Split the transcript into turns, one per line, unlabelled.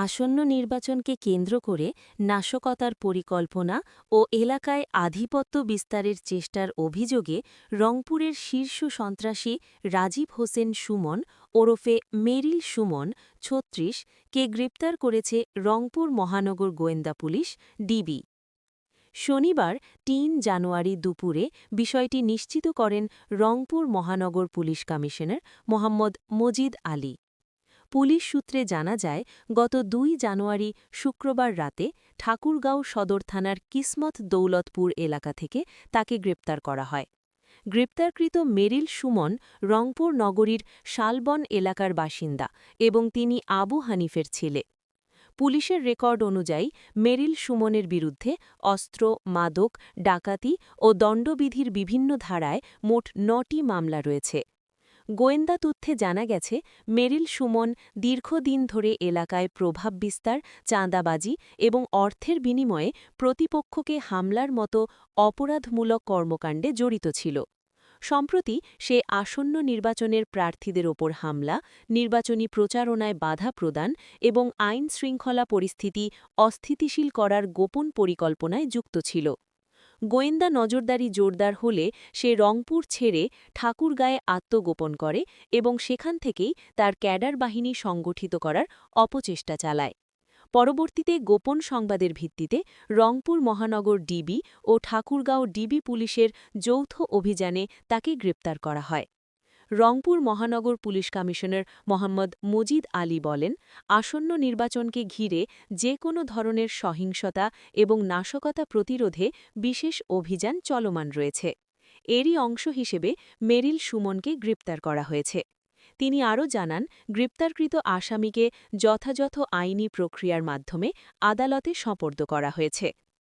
আসন্ন নির্বাচনকে কেন্দ্র করে নাশকতার পরিকল্পনা ও এলাকায় আধিপত্য বিস্তারের চেষ্টার অভিযোগে রংপুরের শীর্ষ সন্ত্রাসী রাজীব হোসেন সুমন ওরফে মেরিল সুমন ৩৬ কে গ্রেপ্তার করেছে রংপুর মহানগর গোয়েন্দা পুলিশ ডিবি। শনিবার ৩ জানুয়ারি দুপুরে বিষয়টি নিশ্চিত করেন রংপুর মহানগর police commissioner Mohammad Majid Ali. Police সূত্রে জানা যায়, গত ২ জানুয়ারি শুক্রবার রাতে ঠাকুরগাঁও সদর থানার কিসমত দৌলতপুর এলাকা থেকে তাকে গ্রেপ্তার করা হয়। গ্রেপ্তারকৃত মেরিল সুমন রংপুর নগরীর শালবন এলাকার বাসিন্দা এবং তিনি আবু হানিফের ছেলে। পুলিশের রেকর্ড অনুযায়ী মেরিল সুমনের বিরুদ্ধে অস্ত্র, মাদক, ডাকাতি ও দণ্ডবিধির বিভিন্ন ধারায় মোট ৯টি মামলা রয়েছে। গোয়েন্দা তথ্যে জানা গেছে, মেরিল সুমন দীর্ঘদিন ধরে এলাকায় প্রভাব বিস্তার, চাঁদাবাজি এবং অর্থের বিনিময়ে প্রতিপক্ষকে হামলার মতো অপরাধমূলক কর্মকাণ্ডে জড়িত ছিল। সম্প্রতি সে আসন্ন নির্বাচনের প্রার্থীদের ওপর হামলা, নির্বাচনী প্রচারণায় বাধা প্রদান এবং আইন-শৃঙ্খলা পরিস্থিতি অস্থিতিশীল করার গোপন পরিকল্পনায় যুক্ত ছিল। গোয়েন্দা নজরদারি জোরদার হলে সে রংপুর ছেড়ে ঠাকুরগাঁয়ে আত্মগোপন করে এবং সেখান থেকেই তার ক্যাডার বাহিনী সংগঠিত করার অপচেষ্টা চালায়। পরবর্তীতে গোপন সংবাদের ভিত্তিতে রংপুর মহানগর ডিবি ও ঠাকুরগাঁও ডিবি পুলিশের যৌথ অভিযানে তাকে গ্রেপ্তার করা হয়। রংপুর মহানগর পুলিশ কমিশনার মোহাম্মদ মজিদ আলী বলেন, আসন্ন নির্বাচনকে ঘিরে যে কোনো ধরনের সহিংসতা এবং নাশকতা প্রতিরোধে বিশেষ অভিযান চলমান রয়েছে। এরই অংশ হিসেবে মেরিল সুমনকে গ্রেপ্তার করা হয়েছে। তিনি আরও জানান, গ্রেপ্তারকৃত আসামিকে যথাযথ আইনি প্রক্রিয়ার মাধ্যমে আদালতে সোপর্দ করা হয়েছে।